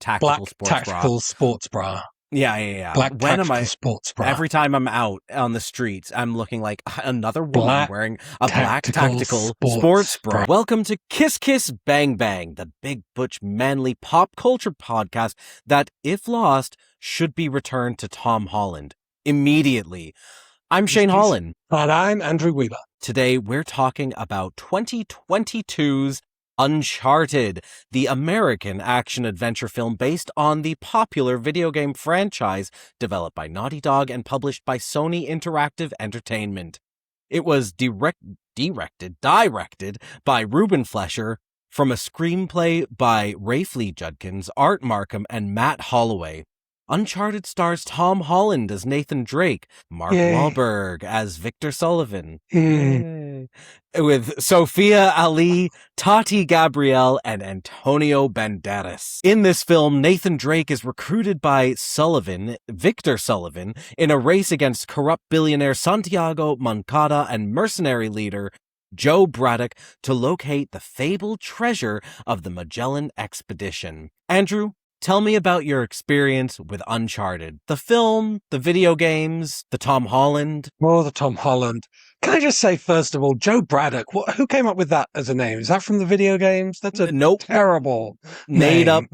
tactical Black sports bra. tactical sports bra. Yeah. Black When am tactical I? sports bra. Every time I'm out on the streets, I'm looking like another woman Black wearing a black tactical tactical sports sports bra. Welcome to Kiss Kiss Bang Bang, the big butch manly pop culture podcast that, if lost, should be returned to Tom Holland immediately. I'm Shane Holland. And I'm Andrew Wheeler. Today, we're talking about 2022's Uncharted, the American action-adventure film based on the popular video game franchise developed by Naughty Dog and published by Sony Interactive Entertainment. It was directed by Ruben Flesher, from a screenplay by Rafe Lee Judkins, Art Markham, and Matt Holloway. Uncharted stars Tom Holland as Nathan Drake, Mark Wahlberg as Victor Sullivan, with Sophia Ali, Tati Gabrielle, and Antonio Banderas. In this film, Nathan Drake is recruited by Victor Sullivan, in a race against corrupt billionaire Santiago Moncada and mercenary leader Joe Braddock to locate the fabled treasure of the Magellan Expedition. Andrew, tell me about your experience with Uncharted. The film, the video games, the Tom Holland. Oh, the Tom Holland. Can I just say, first of all, Joe Braddock, who came up with that as a name? Is that from the video games? That's a terrible made up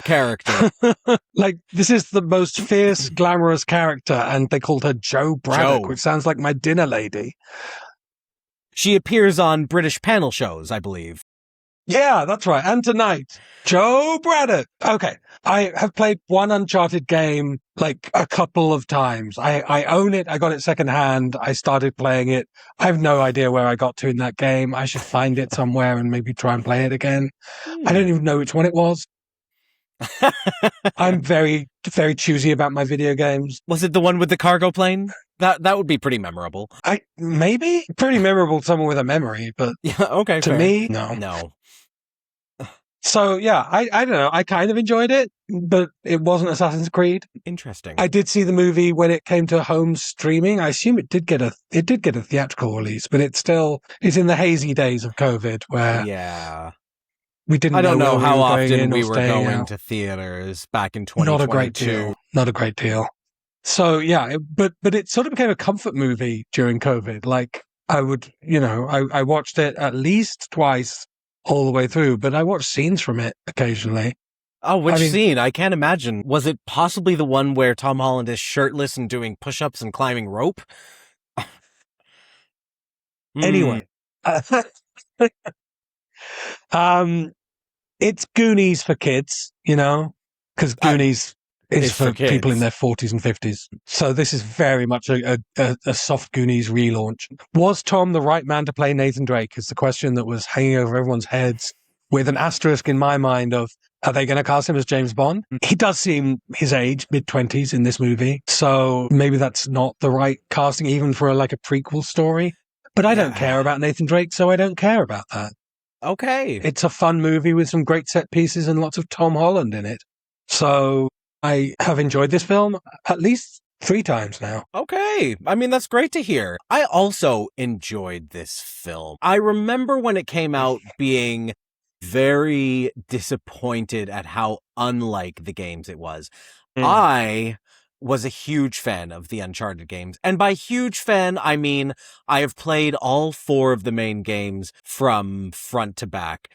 character. Like, this is the most fierce, glamorous character, and they called her Joe Braddock, which sounds like my dinner lady. She appears on British panel shows, I believe. Yeah, that's right. And tonight, Joe Braddock. Okay. I have played one Uncharted game like a couple of times. I own it. I got it secondhand. I started playing it. I have no idea where I got to in that game. I should find it somewhere and maybe try and play it again. I don't even know which one it was. I'm very, very choosy about my video games. Was it the one with the cargo plane? That would be pretty memorable. Maybe pretty memorable to someone with a memory, but yeah, okay. To fair. me, no. So, yeah, I don't know. I kind of enjoyed it, but it wasn't Assassin's Creed. Interesting. I did see the movie when it came to home streaming. I assume it did get a theatrical release, but it's in the hazy days of COVID where we didn't. I don't know how often we were going to theaters back in 2022. Not a great deal. So yeah, but it sort of became a comfort movie during COVID. Like I watched it at least twice all the way through, but I watched scenes from it occasionally. Oh, which scene? I can't imagine. Was it possibly the one where Tom Holland is shirtless and doing push-ups and climbing rope? Anyway, it's Goonies for kids, because Goonies is for people in their 40s and 50s. So this is very much a soft Goonies relaunch. Was Tom the right man to play Nathan Drake is the question that was hanging over everyone's heads, with an asterisk in my mind of, are they going to cast him as James Bond? He does seem his age, mid-20s in this movie. So maybe that's not the right casting, even for a prequel story. But I don't care about Nathan Drake, so I don't care about that. Okay. It's a fun movie with some great set pieces and lots of Tom Holland in it. So I have enjoyed this film at least 3 times now. Okay. I mean, that's great to hear. I also enjoyed this film. I remember when it came out being very disappointed at how unlike the games it was. I was a huge fan of the Uncharted games. And by huge fan, I mean I have played all 4 of the main games from front to back.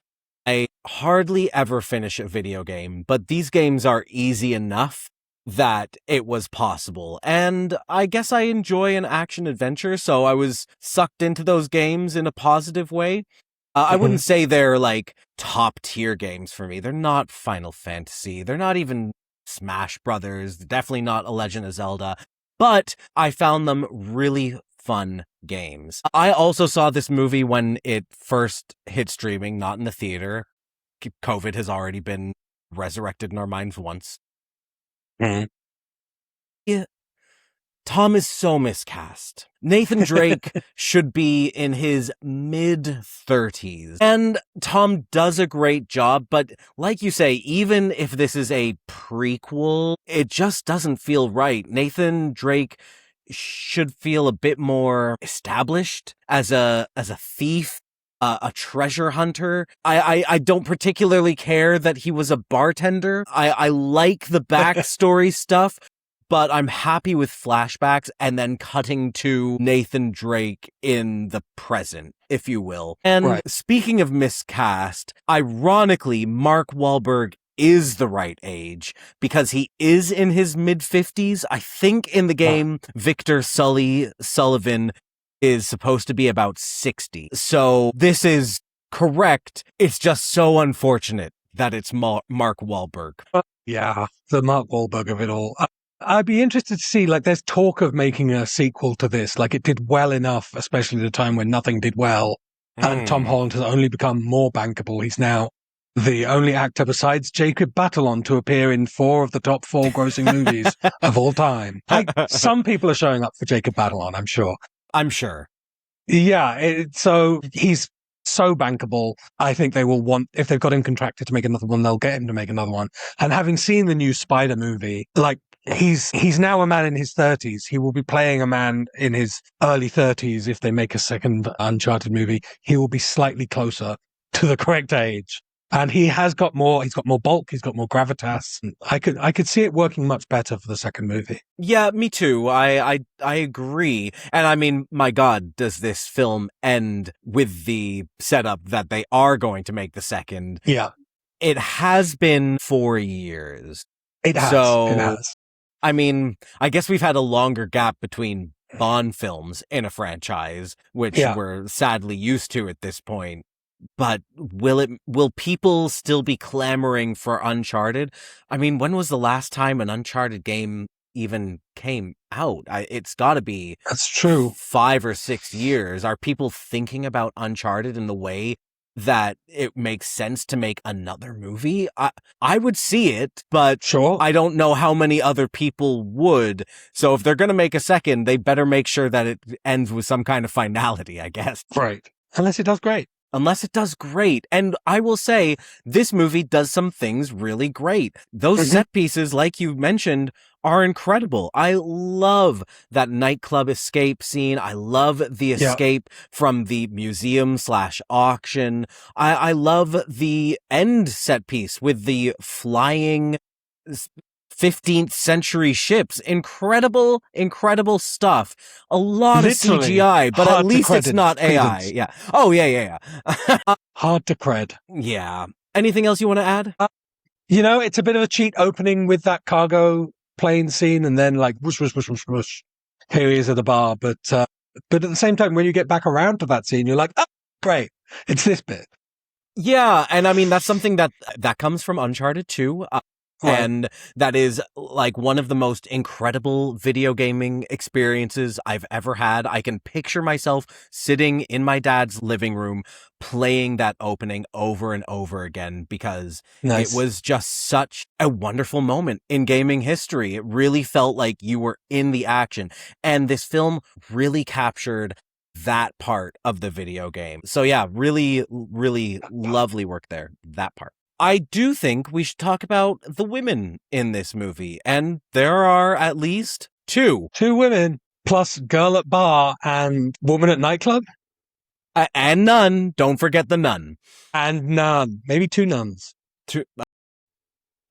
I hardly ever finish a video game, but these games are easy enough that it was possible. And I guess I enjoy an action adventure, so I was sucked into those games in a positive way. I wouldn't say they're top tier games for me. They're not Final Fantasy. They're not even Smash Brothers. Definitely not A Legend of Zelda. But I found them really fun games. I also saw this movie when it first hit streaming, not in the theater. COVID has already been resurrected in our minds once. Yeah. Tom is so miscast. Nathan Drake should be in his mid-30s. And Tom does a great job, but like you say, even if this is a prequel, it just doesn't feel right. Nathan Drake should feel a bit more established as a thief, a treasure hunter. I don't particularly care that he was a bartender. I like the backstory stuff, but I'm happy with flashbacks and then cutting to Nathan Drake in the present, if you will. And speaking of miscast, ironically, Mark Wahlberg is the right age because he is in his mid-50s. I think in the game, Victor Sullivan is supposed to be about 60. So this is correct. It's just so unfortunate that it's Mark Wahlberg. Yeah, the Mark Wahlberg of it all. I'd be interested to see, like, there's talk of making a sequel to this. Like, it did well enough, especially at a time when nothing did well. And Tom Holland has only become more bankable. He's now the only actor besides Jacob Batalon to appear in 4 of the top 4 grossing movies of all time. Like, some people are showing up for Jacob Batalon, I'm sure. I'm sure. Yeah, so he's so bankable. I think they will want, if they've got him contracted to make another one, they'll get him to make another one. And having seen the new Spider movie, like, he's now a man in his 30s. He will be playing a man in his early 30s if they make a second Uncharted movie. He will be slightly closer to the correct age. And he's got more bulk, he's got more gravitas. I could see it working much better for the second movie. Yeah, me too. I agree. And I mean, my God, does this film end with the setup that they are going to make the second? Yeah. It has been 4 years. It has. I mean, I guess we've had a longer gap between Bond films in a franchise, which we're sadly used to at this point. But will people still be clamoring for Uncharted? I mean, when was the last time an Uncharted game even came out? It's got to be That's true. 5 or 6 years. Are people thinking about Uncharted in the way that it makes sense to make another movie? I would see it, but sure. I don't know how many other people would. So if they're going to make a second, they better make sure that it ends with some kind of finality, I guess. Right. Unless it does great. And I will say, this movie does some things really great. Those set pieces, like you mentioned, are incredible. I love that nightclub escape scene. I love the escape from the museum/auction. I love the end set piece with the flying 15th century ships. Incredible stuff. A lot Literally, of CGI, but at least it's not AI. Credence. Yeah. Oh, yeah. Hard to cred. Yeah. Anything else you want to add? It's a bit of a cheat opening with that cargo plane scene and then like whoosh, whoosh, whoosh, whoosh, whoosh. Here he is at the bar. But at the same time, when you get back around to that scene, you're like, oh, great. It's this bit. Yeah. And I mean, that's something that comes from Uncharted 2. And that is like one of the most incredible video gaming experiences I've ever had. I can picture myself sitting in my dad's living room playing that opening over and over again because it was just such a wonderful moment in gaming history. It really felt like you were in the action. And this film really captured that part of the video game. So yeah, really, really lovely work there. That part. I do think we should talk about the women in this movie, and there are at least 2. 2 women, plus girl at bar and woman at nightclub? And nun. Don't forget the nun. And nun. Maybe 2 nuns. 2.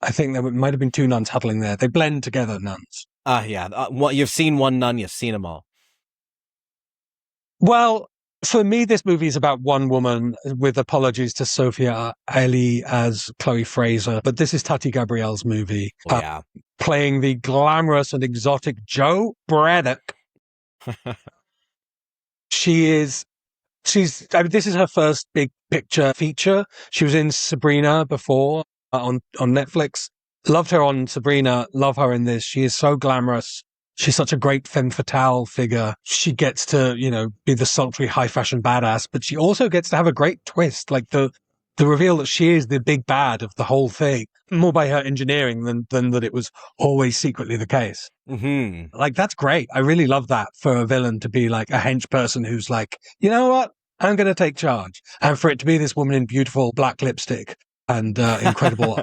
I think there might have been 2 nuns huddling there. They blend together, nuns. Yeah. You've seen one nun, you've seen them all. Well, for me, this movie is about one woman, with apologies to Sophia Ali as Chloe Fraser. But this is Tati Gabrielle's movie. Playing the glamorous and exotic Jo Braddock. This is her first big picture feature. She was in Sabrina before on Netflix. Loved her on Sabrina. Love her in this. She is so glamorous. She's such a great femme fatale figure. She gets to, be the sultry, high fashion badass, but she also gets to have a great twist, like the reveal that she is the big bad of the whole thing, more by her engineering than that it was always secretly the case. Mm-hmm. Like, that's great. I really love that for a villain to be like a hench person who's like, you know what? I'm going to take charge. And for it to be this woman in beautiful black lipstick and incredible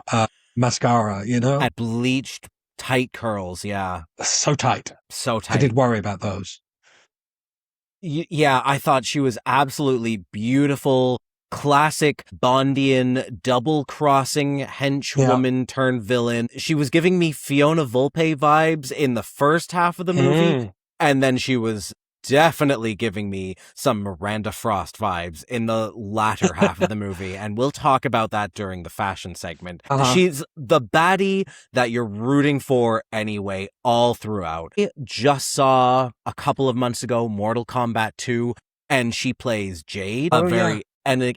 mascara, At bleached tight curls, yeah. So tight. So tight. I did worry about those. Yeah, I thought she was absolutely beautiful. Classic Bondian double-crossing henchwoman turned villain. She was giving me Fiona Volpe vibes in the first half of the movie, and then she was definitely giving me some Miranda Frost vibes in the latter half of the movie, and we'll talk about that during the fashion segment. She's the baddie that you're rooting for anyway, all throughout. I just saw a couple of months ago Mortal Kombat 2, and she plays Jade, a very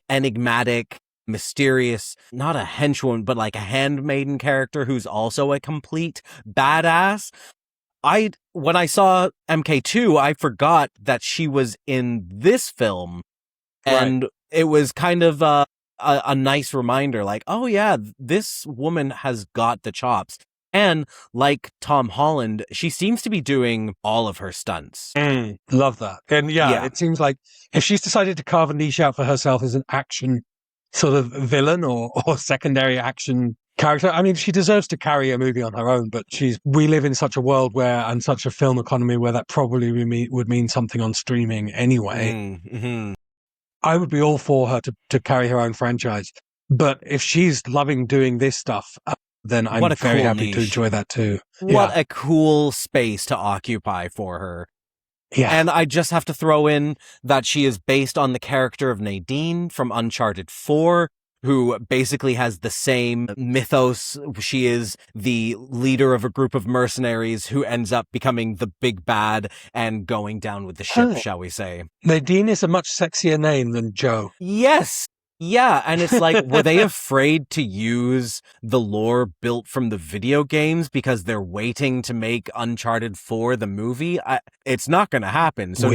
enigmatic, mysterious, not a henchwoman, but like a handmaiden character who's also a complete badass. When I saw MK2, I forgot that she was in this film, and it was kind of a nice reminder, like, oh yeah, this woman has got the chops. And like Tom Holland, she seems to be doing all of her stunts. Love that. And it seems like if she's decided to carve a niche out for herself as an action sort of villain or secondary action character, I mean, she deserves to carry a movie on her own, but we live in such a world and such a film economy where that probably would mean something on streaming anyway. I would be all for her to carry her own franchise. But if she's loving doing this stuff, then I'm very happy to enjoy that too. What a cool space to occupy for her. Yeah. And I just have to throw in that she is based on the character of Nadine from Uncharted 4, who basically has the same mythos. She is the leader of a group of mercenaries who ends up becoming the big bad and going down with the ship, shall we say. Nadine is a much sexier name than Joe. Yes. Yeah, and it's like, were they afraid to use the lore built from the video games because they're waiting to make Uncharted 4 the movie? It's not going to happen. So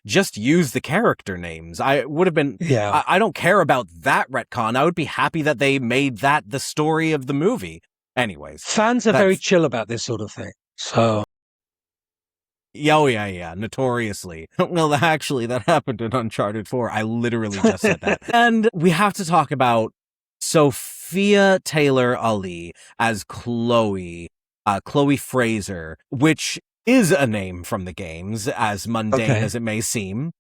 just use the character names. I would have been, I don't care about that retcon. I would be happy that they made that the story of the movie. Anyways. Fans are very chill about this sort of thing. So. Oh, yeah, notoriously. Well, actually, that happened in Uncharted 4. I literally just said that. And we have to talk about Sophia Taylor-Ali as Chloe Fraser, which is a name from the games, as mundane as it may seem.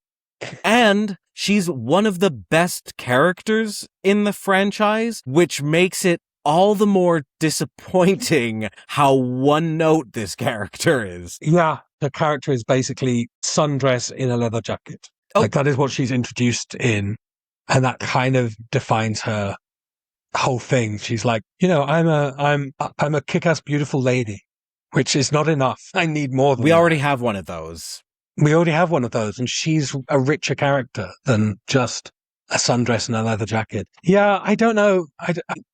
And she's one of the best characters in the franchise, which makes it all the more disappointing how one note this character is. Yeah, the character is basically sundress in a leather jacket. Like that is what she's introduced in, and that kind of defines her whole thing. She's like, I'm a kick-ass beautiful lady, which is not enough. I need more than We already have one of those. We already have one of those, and she's a richer character than just a sundress and a leather jacket. Yeah, I don't know.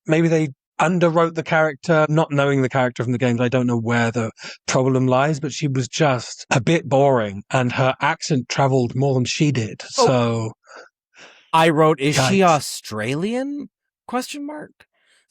Maybe they underwrote the character, not knowing the character from the games. I don't know where the problem lies, but she was just a bit boring, and her accent traveled more than she did. So I wrote, is she Australian? ?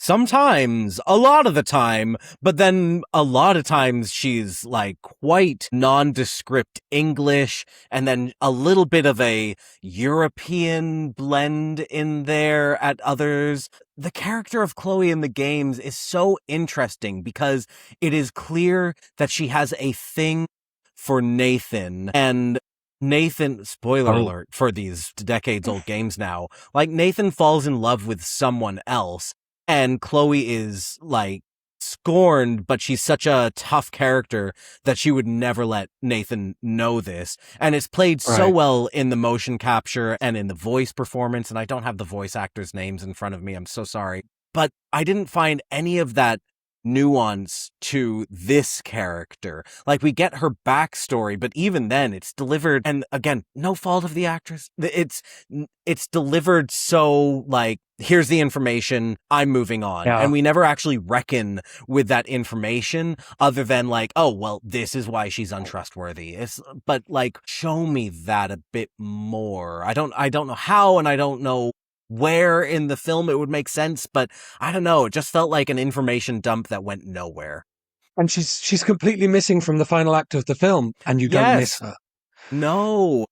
Sometimes, a lot of the time, but then a lot of times she's like quite nondescript English, and then a little bit of a European blend in there at others. The character of Chloe in the games is so interesting because it is clear that she has a thing for Nathan, and Nathan, spoiler alert for these decades-old games now, like Nathan falls in love with someone else, and Chloe is like scorned, but she's such a tough character that she would never let Nathan know this. And it's played so well in the motion capture and in the voice performance. And I don't have the voice actors' names in front of me. I'm so sorry. But I didn't find any of that nuance to this character. Like, we get her backstory, but even then it's delivered, and again, no fault of the actress, it's delivered so like, here's the information, I'm moving on. And we never actually reckon with that information other than like, oh well, this is why she's untrustworthy. But like, show me that a bit more. I don't know how, and I don't know where in the film it would make sense, but I don't know, it just felt like an information dump that went nowhere. And she's completely missing from the final act of the film, and you don't miss her. No.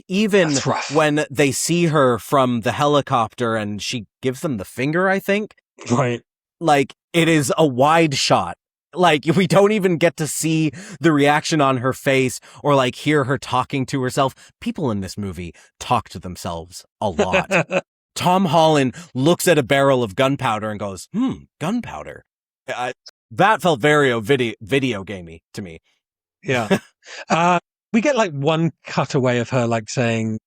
Even when they see her from the helicopter and she gives them the finger, I think. Right. Like, it is a wide shot Like, we don't even get to see the reaction on her face or like hear her talking to herself. People in this movie talk to themselves a lot. Tom Holland looks at a barrel of gunpowder and goes, gunpowder. That felt very video gamey to me. Yeah. We get like one cutaway of her like saying,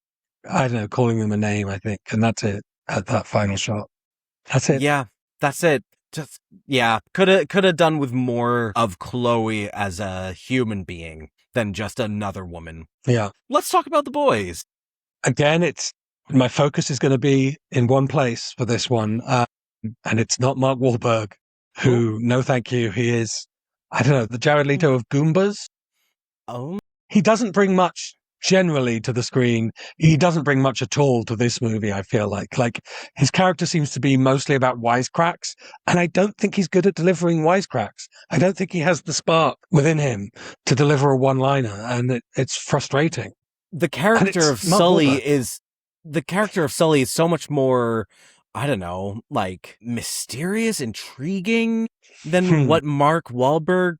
I don't know, calling them a name, I think. And that's it at that final shot. That's it. Yeah, that's it. Just, yeah, could have done with more of Chloe as a human being than just another woman. Yeah. Let's talk about the boys. Again, my focus is going to be in one place for this one. And it's not Mark Wahlberg, who, no thank you, he is, I don't know, the Jared Leto of Goombas. Oh. He doesn't bring much generally to the screen. He doesn't bring much at all to this movie, I feel like. Like, his character seems to be mostly about wisecracks, and I don't think he's good at delivering wisecracks. I don't think he has the spark within him to deliver a one-liner, and it's frustrating. The character of Sully is so much more, I don't know, like mysterious, intriguing than what Mark Wahlberg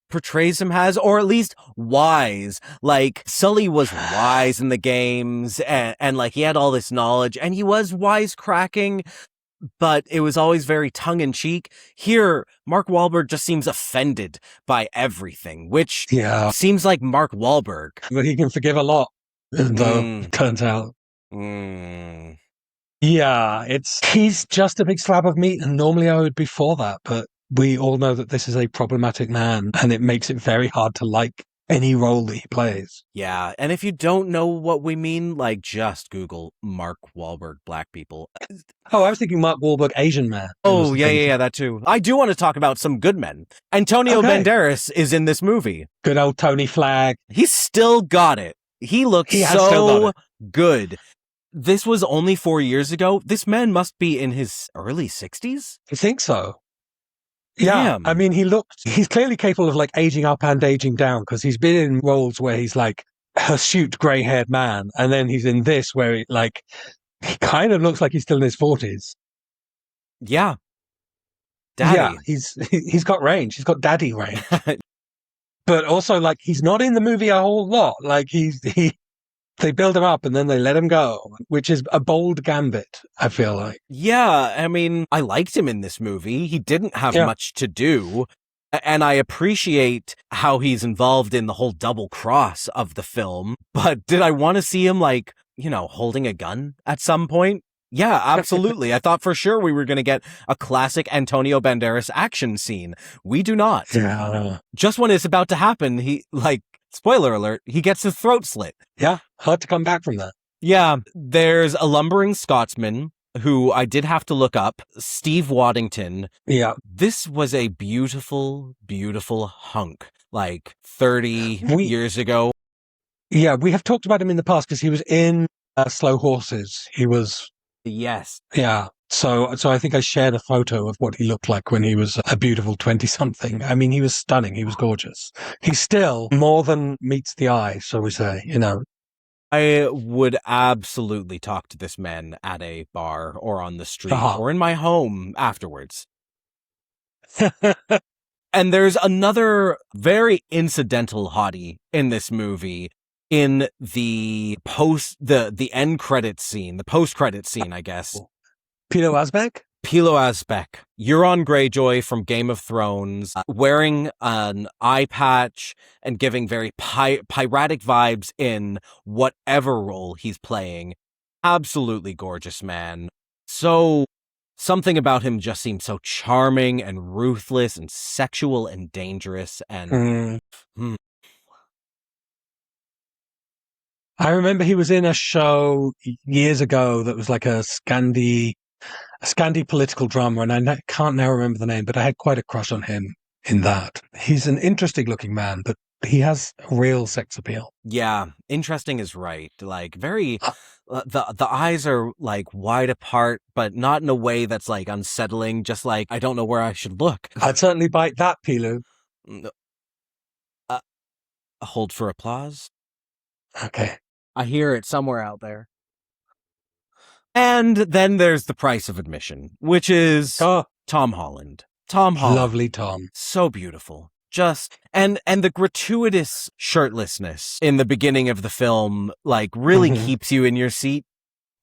portrays him as, or at least wise. Like, Sully was wise in the games and like he had all this knowledge and he was wisecracking, but it was always very tongue-in-cheek. Here, Mark Wahlberg just seems offended by everything, which seems like Mark Wahlberg. But he can forgive a lot, though, it turns out. Yeah, he's just a big slab of meat, and normally I would be for that, but we all know that this is a problematic man, and it makes it very hard to like any role that he plays. Yeah, and if you don't know what we mean, like, just Google Mark Wahlberg black people. Oh, I was thinking Mark Wahlberg Asian man. Oh, yeah, that too. I do want to talk about some good men. Antonio Banderas is in this movie. Good old Tony Flagg. He's still got it. He looks so good. This was only 4 years ago. This man must be in his early 60s? I think so. Yeah, Damn. I mean, he's clearly capable of like aging up and aging down, because he's been in roles where he's like a hirsute grey-haired man, and then he's in this where he kind of looks like he's still in his 40s. Yeah. Daddy. Yeah, he's got range. He's got daddy range. But also, like, he's not in the movie a whole lot. Like, they build him up and then they let him go, which is a bold gambit, I feel like. Yeah, I mean, I liked him in this movie. He didn't have much to do. And I appreciate how he's involved in the whole double cross of the film. But did I want to see him, like, holding a gun at some point? Yeah, absolutely. I thought for sure we were going to get a classic Antonio Banderas action scene. We do not. Yeah. Just when it's about to happen, spoiler alert, he gets his throat slit. Yeah, hard to come back from that. Yeah, there's a lumbering Scotsman who I did have to look up, Steve Waddington. Yeah. This was a beautiful, beautiful hunk, like 30 years ago. Yeah, we have talked about him in the past because he was in Slow Horses. He was... Yes. Yeah. So I think I shared a photo of what he looked like when he was a beautiful 20-something. I mean, he was stunning. He was gorgeous. He's still more than meets the eye, so we say, I would absolutely talk to this man at a bar or on the street or in my home afterwards. And there's another very incidental hottie in this movie in the end credit scene, the post credit scene, I guess. Pilo Asbeck? Pilo Asbeck, Euron Greyjoy from Game of Thrones, wearing an eye patch and giving very piratic vibes in whatever role he's playing. Absolutely gorgeous man. So, something about him just seems so charming and ruthless and sexual and dangerous and... I remember he was in a show years ago that was like a Scandi political drama, and I can't now remember the name, but I had quite a crush on him in that. He's an interesting looking man, but he has real sex appeal. Yeah, interesting is right. Like, very... the eyes are like wide apart, but not in a way that's like unsettling, just like, I don't know where I should look. I'd certainly bite that, Pilu. Hold for applause. Okay. I hear it somewhere out there. And then there's the price of admission, which is Tom Holland. Tom Holland. Lovely Tom. So beautiful. Just and the gratuitous shirtlessness in the beginning of the film like really keeps you in your seat.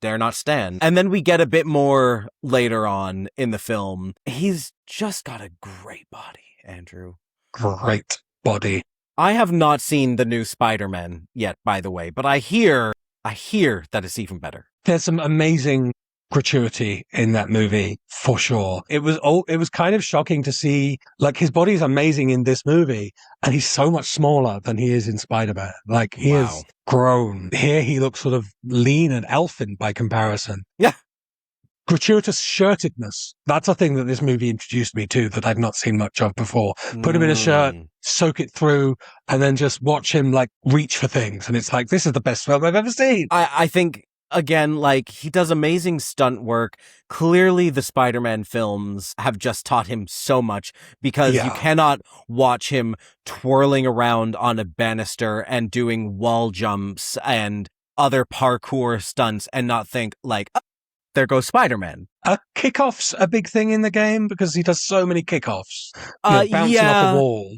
Dare not stand. And then we get a bit more later on in the film. He's just got a great body, Andrew. Great body. I have not seen the new Spider-Man yet, by the way, but I hear that it's even better. There's some amazing gratuity in that movie, for sure. It was kind of shocking to see, like, his body is amazing in this movie, and he's so much smaller than he is in Spider-Man. Like, he has grown. Here he looks sort of lean and elfin by comparison. Yeah. Gratuitous shirtedness. That's a thing that this movie introduced me to that I'd not seen much of before. Put him in a shirt, soak it through, and then just watch him, like, reach for things. And it's like, this is the best film I've ever seen. I think, again, like, he does amazing stunt work. Clearly, the Spider-Man films have just taught him so much because you cannot watch him twirling around on a banister and doing wall jumps and other parkour stunts and not think, like, oh, there goes Spider-Man. Kickoffs a big thing in the game because he does so many kickoffs. Bouncing off the wall.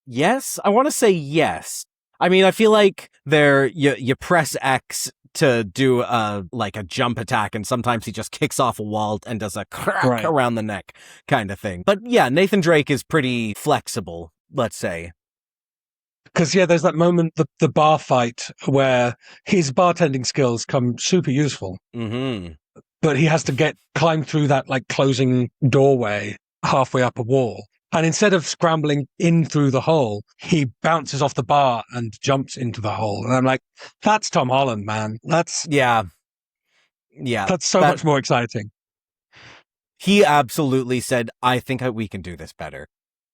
Yes, I want to say yes. I mean, I feel like you press X to do a jump attack, and sometimes he just kicks off a wall and does a crack around the neck kind of thing. But yeah, Nathan Drake is pretty flexible, let's say. Because, there's that moment, the bar fight, where his bartending skills come super useful. Mm-hmm. But he has to climb through that, like, closing doorway halfway up a wall. And instead of scrambling in through the hole, he bounces off the bar and jumps into the hole. And I'm like, that's Tom Holland, man. That's... Yeah. That's so much more exciting. He absolutely said, I think we can do this better.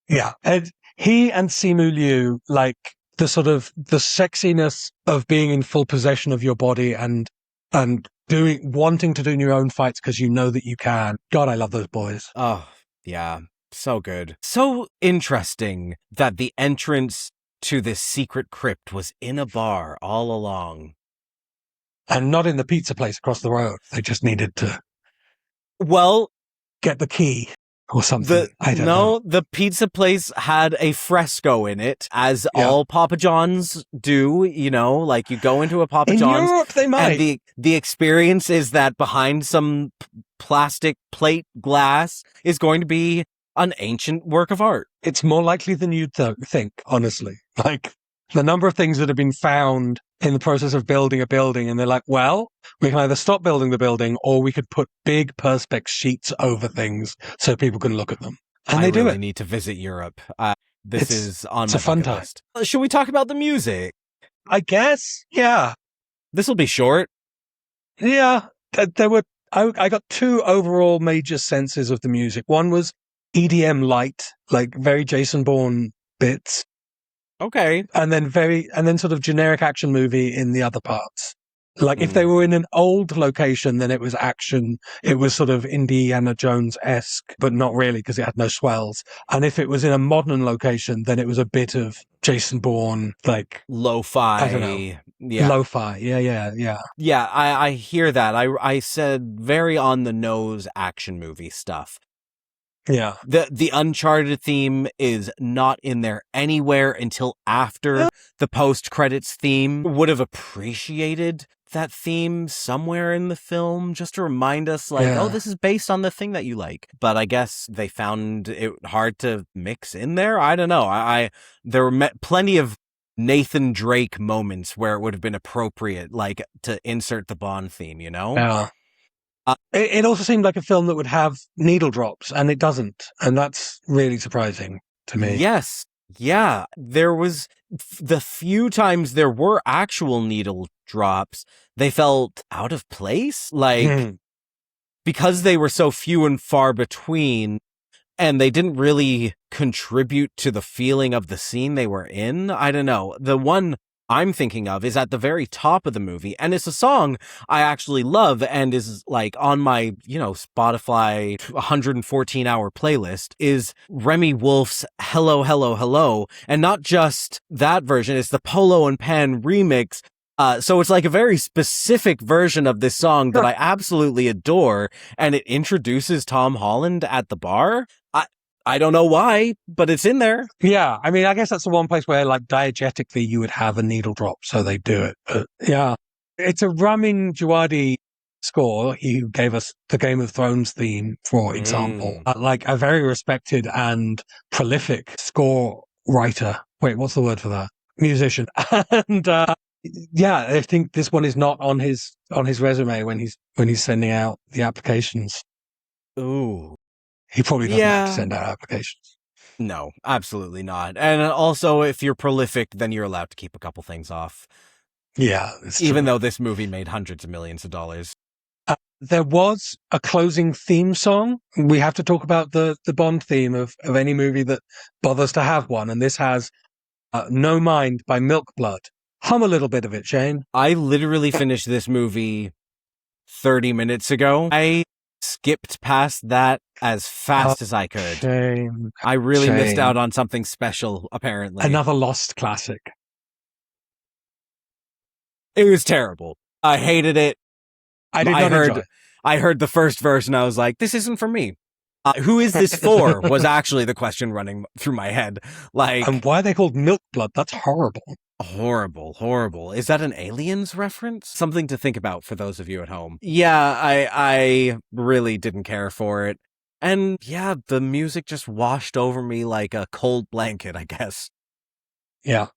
Yeah. And he and Simu Liu, like, the sort of the sexiness of being in full possession of your body and wanting to do your own fights because you know that you can. God, I love those boys. Oh, yeah. So good. So interesting that the entrance to this secret crypt was in a bar all along. And not in the pizza place across the road. They just needed to get the key. Or something. I don't know. The pizza place had a fresco in it, as all Papa John's do. Like you go into a Papa John's. In Europe, they might. And the experience is that behind some plastic plate glass is going to be an ancient work of art. It's more likely than you'd think, honestly. Like, the number of things that have been found in the process of building a building, and they're like, well, we can either stop building the building or we could put big perspex sheets over things so people can look at them. And they do it. I really need to visit Europe. This is on my fun bucket list. Should we talk about the music? I guess, yeah. This will be short. Yeah, I got two overall major senses of the music. One was EDM light, like very Jason Bourne bits. Okay. And then sort of generic action movie in the other parts. Like if they were in an old location, then it was action. It was sort of Indiana Jones-esque, but not really because it had no swells. And if it was in a modern location, then it was a bit of Jason Bourne, like lo-fi. I don't know. Yeah. Lo-fi. Yeah. Yeah, I hear that. I said very on the nose action movie stuff. Yeah. The Uncharted theme is not in there anywhere until after the post-credits theme. Would have appreciated that theme somewhere in the film just to remind us, like, oh, this is based on the thing that you like. But I guess they found it hard to mix in there. I don't know. There were plenty of Nathan Drake moments where it would have been appropriate, like, to insert the Bond theme, Yeah. It also seemed like a film that would have needle drops, and it doesn't. And that's really surprising to me. Yes. Yeah. There was the few times there were actual needle drops, they felt out of place. Like, because they were so few and far between, and they didn't really contribute to the feeling of the scene they were in. I don't know. The one I'm thinking of is at the very top of the movie, and it's a song I actually love and is like on my, Spotify 114-hour playlist, is Remy Wolf's Hello, Hello, Hello, and not just that version, it's the Polo and Pan remix. So it's like a very specific version of this song that I absolutely adore, and it introduces Tom Holland at the bar. I don't know why, but it's in there. Yeah, I mean, I guess that's the one place where, like, diegetically you would have a needle drop, so they do it. But yeah, it's a Ramin Djawadi score. He gave us the Game of Thrones theme, for example. Like, a very respected and prolific score writer. Wait, what's the word for that? Musician. And yeah, I think this one is not on his resume when he's sending out the applications. Ooh. He probably doesn't have to send out applications. No, absolutely not. And also, if you're prolific, then you're allowed to keep a couple things off. Yeah. Even though this movie made hundreds of millions of dollars. There was a closing theme song. We have to talk about the Bond theme of any movie that bothers to have one. And this has No Mind by Milk Blood. Hum a little bit of it, Shane. I literally finished this movie 30 minutes ago. I skipped past that as fast as I could. Shame. I really missed out on something special, apparently. Another lost classic. It was terrible. I hated it. I did not enjoy it. I heard the first verse and I was like, this isn't for me. Who is this for was actually the question running through my head. Like, and why are they called Milk Blood? That's horrible. Horrible. Is that an Aliens reference? Something to think about for those of you at home. Yeah, I really didn't care for it. And yeah, the music just washed over me like a cold blanket, I guess. Yeah.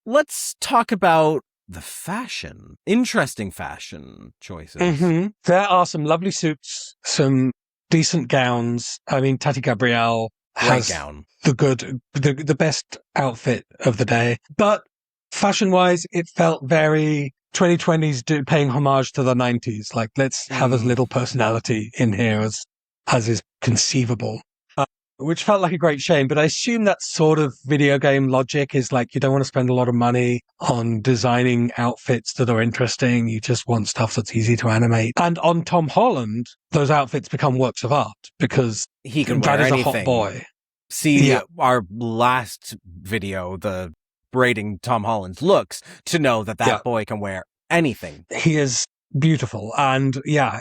Let's talk about the fashion. Interesting fashion choices. Mm-hmm. There are some lovely suits, some decent gowns. I mean, Tati Gabrielle has the best outfit of the day. But fashion-wise, it felt very 2020s paying homage to the 90s. Like, let's have as little personality in here as is conceivable. Which felt like a great shame, but I assume that sort of video game logic is like, you don't want to spend a lot of money on designing outfits that are interesting. You just want stuff that's easy to animate. And on Tom Holland, those outfits become works of art because he can wear anything. A hot boy. See our last video, the braiding Tom Holland's looks, to know that boy can wear anything. He is beautiful. And yeah,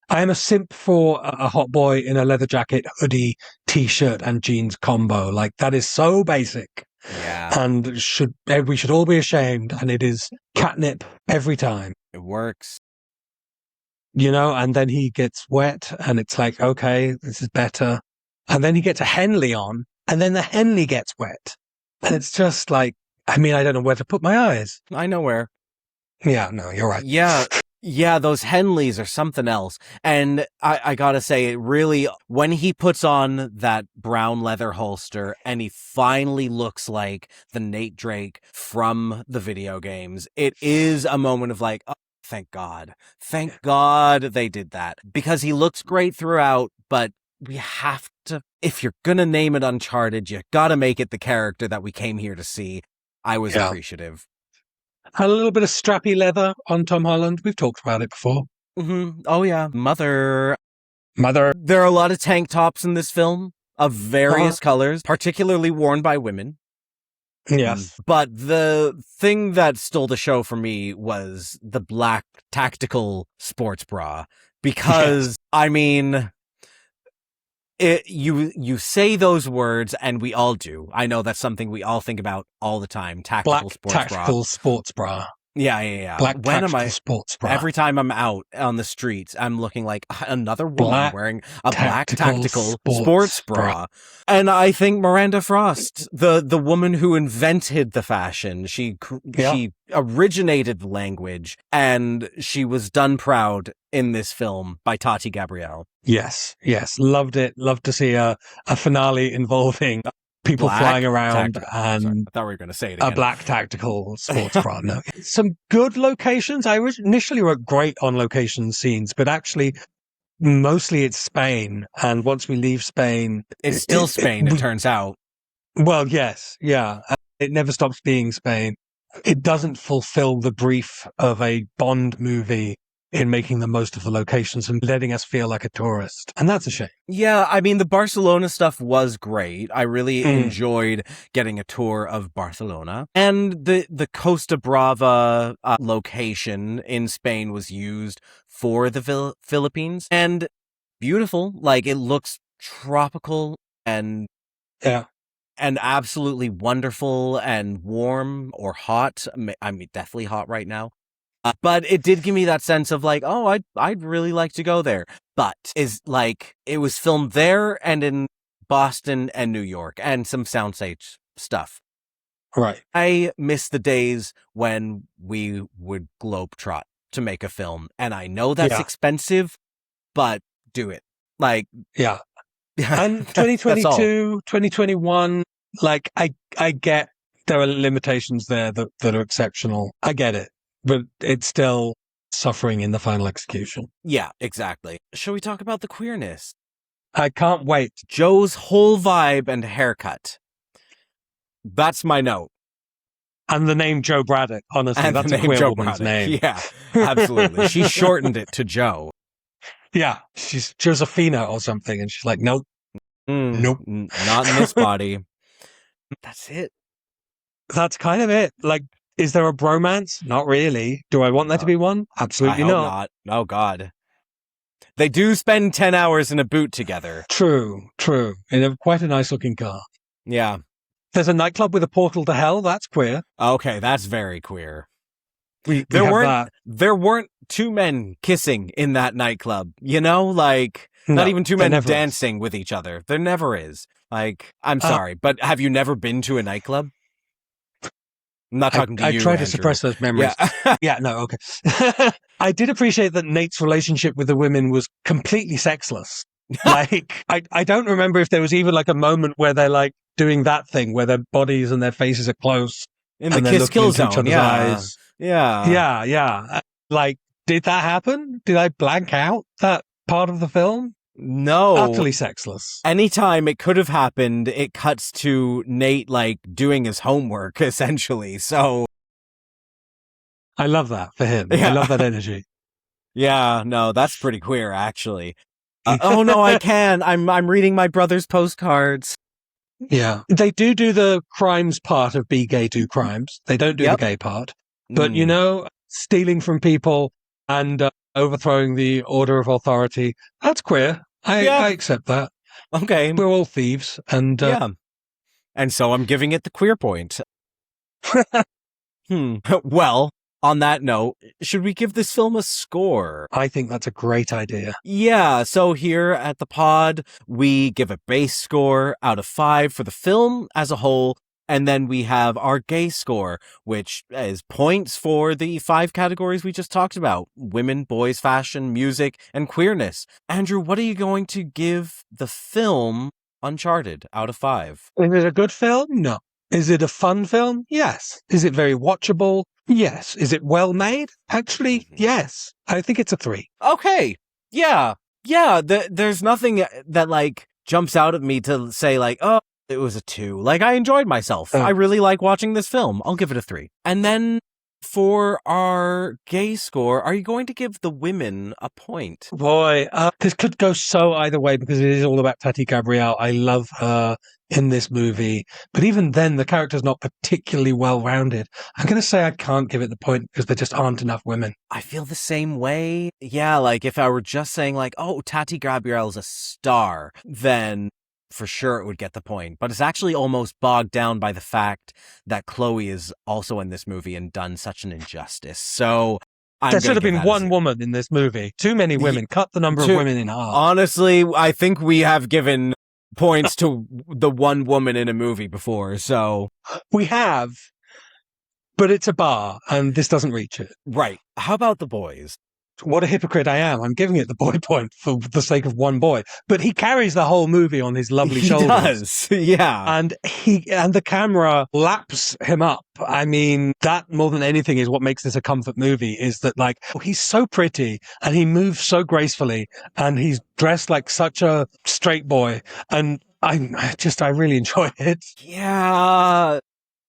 I am a simp for a hot boy in a leather jacket, hoodie, t-shirt, and jeans combo. Like, that is so basic. Yeah. And we should all be ashamed. And it is catnip every time. It works. You know, and then he gets wet and it's like, okay, this is better. And then he gets a Henley on and then the Henley gets wet. And it's just like, I mean, I don't know where to put my eyes. I know where. Yeah, no, you're right. Yeah, those Henleys are something else. And I gotta say, it really, when he puts on that brown leather holster and he finally looks like the Nate Drake from the video games, it is a moment of like, oh, thank God they did that. Because he looks great throughout, but we have to, if you're gonna name it Uncharted, you gotta make it the character that we came here to see. I was appreciative. A little bit of strappy leather on Tom Holland. We've talked about it before. Mm-hmm. Oh, yeah. Mother. There are a lot of tank tops in this film of various colors, particularly worn by women. Yes. But the thing that stole the show for me was the black tactical sports bra. Because, I mean, you say those words, and we all do. I know that's something we all think about all the time. Tactical sports bra. Yeah. Black tactical sports bra. Every time I'm out on the streets, I'm looking like another woman wearing a black tactical sports bra. And I think Miranda Frost, the woman who invented the fashion, she originated the language, and she was done proud in this film by Tati Gabrielle. Yes. Loved it. Loved to see a finale involving people flying around and I thought we were going to say it again. A black tactical sports bra. No. Some good locations. I initially wrote great on location scenes, but actually mostly it's Spain. And once we leave Spain, it's still Spain, it turns out. Well, yes. Yeah. It never stops being Spain. It doesn't fulfill the brief of a Bond movie in making the most of the locations and letting us feel like a tourist. And that's a shame. Yeah, I mean, the Barcelona stuff was great. I really enjoyed getting a tour of Barcelona. And the Costa Brava location in Spain was used for the Philippines. And beautiful. Like, it looks tropical and Yeah. and absolutely wonderful and warm or hot. I mean, definitely hot right now. But it did give me that sense of like, oh, I'd really like to go there. But it was filmed there and in Boston and New York and some soundstage stuff. Right. I miss the days when we would globetrot to make a film. And I know that's expensive, but do it. Like, yeah. And 2022, 2021, like, I get there are limitations there that are exceptional. I get it, but it's still suffering in the final execution. Yeah, exactly. Shall we talk about the queerness? I can't wait. Joe's whole vibe and haircut. That's my note. And the name Joe Braddock. Honestly, and that's a queer woman's name. Yeah, absolutely. She shortened it to Joe. Yeah, she's Josephina or something, and she's like, nope. Nope. Not in this body. That's it. That's kind of it. Like, is there a bromance? Not really. Do I want there to be one? Absolutely not. Oh, God. They do spend 10 hours in a boot together. True. In quite a nice-looking car. Yeah. There's a nightclub with a portal to hell. That's queer. Okay, that's very queer. There weren't two men kissing in that nightclub, like not even two men dancing with each other. There never is. Like, I'm sorry, but have you never been to a nightclub? I'm not talking to you, I try Andrew. to suppress those memories. Yeah, no, okay. I did appreciate that Nate's relationship with the women was completely sexless. Like, I don't remember if there was even like a moment where they're like doing that thing where their bodies and their faces are close. In the kiss-kill zone, eyes. Yeah. Yeah. Like, did that happen? Did I blank out that part of the film? No. Utterly sexless. Anytime it could have happened, it cuts to Nate, like, doing his homework, essentially, so... I love that for him. Yeah. I love that energy. Yeah, no, that's pretty queer, actually. Oh, no, I can. I'm reading my brother's postcards. Yeah. They do the crimes part of Be Gay, Do Crimes. They don't do the gay part. But, stealing from people and overthrowing the order of authority, that's queer. I accept that. Okay. We're all thieves. And and so I'm giving it the queer point. Well, on that note, should we give this film a score? I think that's a great idea. Yeah, so here at the pod, we give a base score out of 5 for the film as a whole, and then we have our gay score, which is points for the 5 categories we just talked about: women, boys, fashion, music, and queerness. Andrew, what are you going to give the film Uncharted out of 5? Is it a good film? No. Is it a fun film? Yes. Is it very watchable? Yes. Is it well made? Actually, yes. I think it's a 3. Okay. Yeah. There's nothing that like jumps out at me to say like, oh, it was a 2. Like, I enjoyed myself. I really like watching this film. I'll give it a 3. And then for our gay score, are you going to give the women a point? Boy, this could go so either way because it is all about Tati Gabrielle. I love her in this movie. But even then, the character's not particularly well-rounded. I'm going to say I can't give it the point because there just aren't enough women. I feel the same way. Yeah, like if I were just saying like, oh, Tati Gabrielle's a star, then for sure it would get the point. But it's actually almost bogged down by the fact that Chloe is also in this movie and done such an injustice. So there should have been one woman in this movie. Too many women. Cut the number of women in half. Honestly, I think we have given points to the one woman in a movie before, so... We have, but it's a bar, and this doesn't reach it. Right. How about the boys? What a hypocrite I am. I'm giving it the boy point for the sake of one boy. But he carries the whole movie on his lovely shoulders. He does, yeah. And the camera laps him up. I mean, that more than anything is what makes this a comfort movie, is that like, he's so pretty and he moves so gracefully and he's dressed like such a straight boy. And I really enjoy it. Yeah,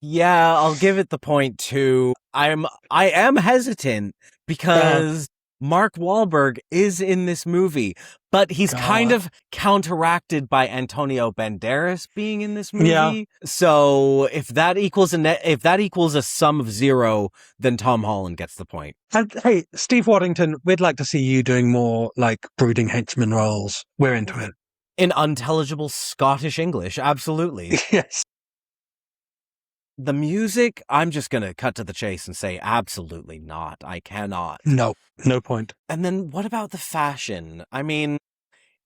I'll give it the point too. I am hesitant because Mark Wahlberg is in this movie, but he's kind of counteracted by Antonio Banderas being in this movie. Yeah. So if that equals a sum of 0, then Tom Holland gets the point. And hey, Steve Waddington, we'd like to see you doing more like brooding henchman roles. We're into it. In unintelligible Scottish English, absolutely. Yes. The music, I'm just going to cut to the chase and say absolutely not. I cannot. No point. And then what about the fashion? I mean,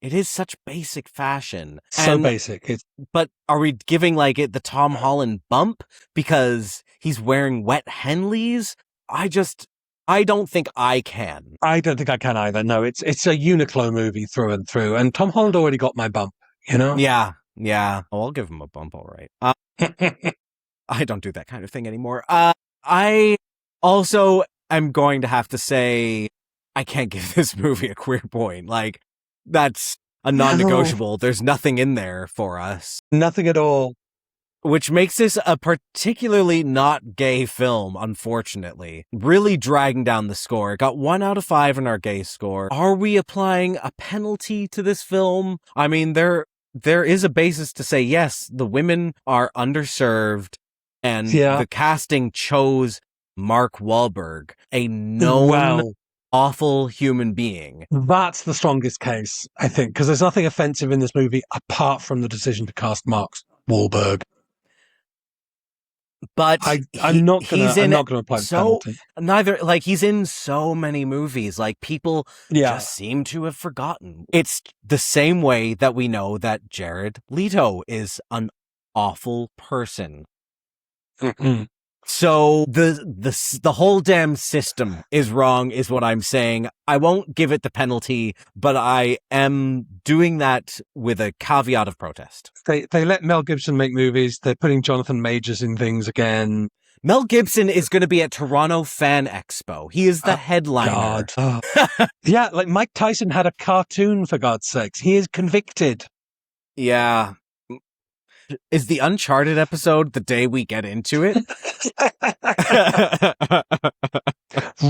it is such basic fashion. So basic. But are we giving like it the Tom Holland bump because he's wearing wet Henleys? I don't think I can. I don't think I can either. No, it's a Uniqlo movie through and through. And Tom Holland already got my bump, you know? Yeah. Oh, I'll give him a bump, all right. I don't do that kind of thing anymore. I also am going to have to say I can't give this movie a queer point. Like, that's a non-negotiable. No. There's nothing in there for us. Nothing at all. Which makes this a particularly not gay film, unfortunately. Really dragging down the score. It got 1 out of 5 in our gay score. Are we applying a penalty to this film? I mean, there is a basis to say, yes, the women are underserved. And the casting chose Mark Wahlberg, a known awful human being. That's the strongest case, I think, because there's nothing offensive in this movie apart from the decision to cast Mark Wahlberg. But I'm not going to apply the penalty. Neither, like, he's in so many movies, like, people just seem to have forgotten. It's the same way that we know that Jared Leto is an awful person. Mm-hmm. So the whole damn system is wrong, is what I'm saying. I won't give it the penalty, but I am doing that with a caveat of protest. They let Mel Gibson make movies. They're putting Jonathan Majors in things again. Mel Gibson is going to be at Toronto Fan Expo. He is the headliner. God. Yeah, like Mike Tyson had a cartoon, for God's sakes. He is convicted. Yeah. Is the Uncharted episode the day we get into it?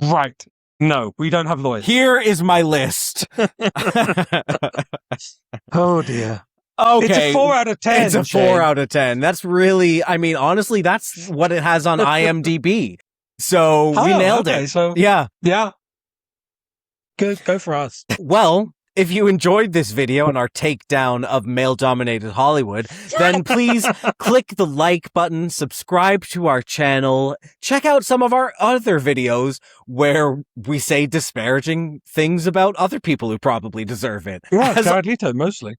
Right. No, we don't have lawyers. Here is my list. Oh, dear. Okay. It's a 4 out of 10. It's a 4 out of 10. That's really, I mean, honestly, that's what it has on IMDb. So we nailed it. So, yeah. Good. Go for us. Well, if you enjoyed this video and our takedown of male-dominated Hollywood, then please click the like button, subscribe to our channel, check out some of our other videos where we say disparaging things about other people who probably deserve it. Yeah, Jared Leto, mostly.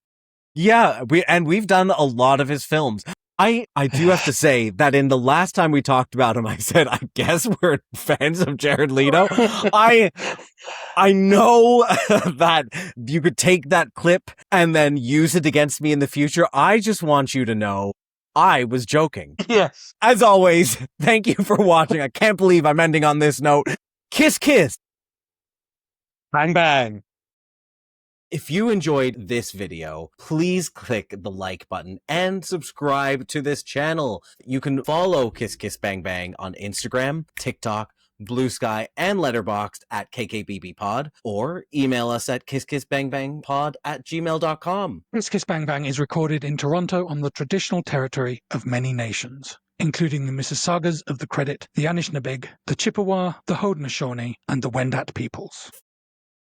Yeah, we've done a lot of his films. I do have to say that in the last time we talked about him, I said, I guess we're fans of Jared Leto. I know that you could take that clip and then use it against me in the future. I just want you to know I was joking. Yes. As always, thank you for watching. I can't believe I'm ending on this note. Kiss, kiss. Bang, bang. If you enjoyed this video, please click the like button and subscribe to this channel. You can follow Kiss Kiss Bang Bang on Instagram, TikTok, Blue Sky, and Letterboxd at KKBBpod, or email us at kisskissbangbangpod@gmail.com. Kiss Kiss Bang Bang is recorded in Toronto on the traditional territory of many nations, including the Mississaugas of the Credit, the Anishinaabeg, the Chippewa, the Haudenosaunee, and the Wendat peoples.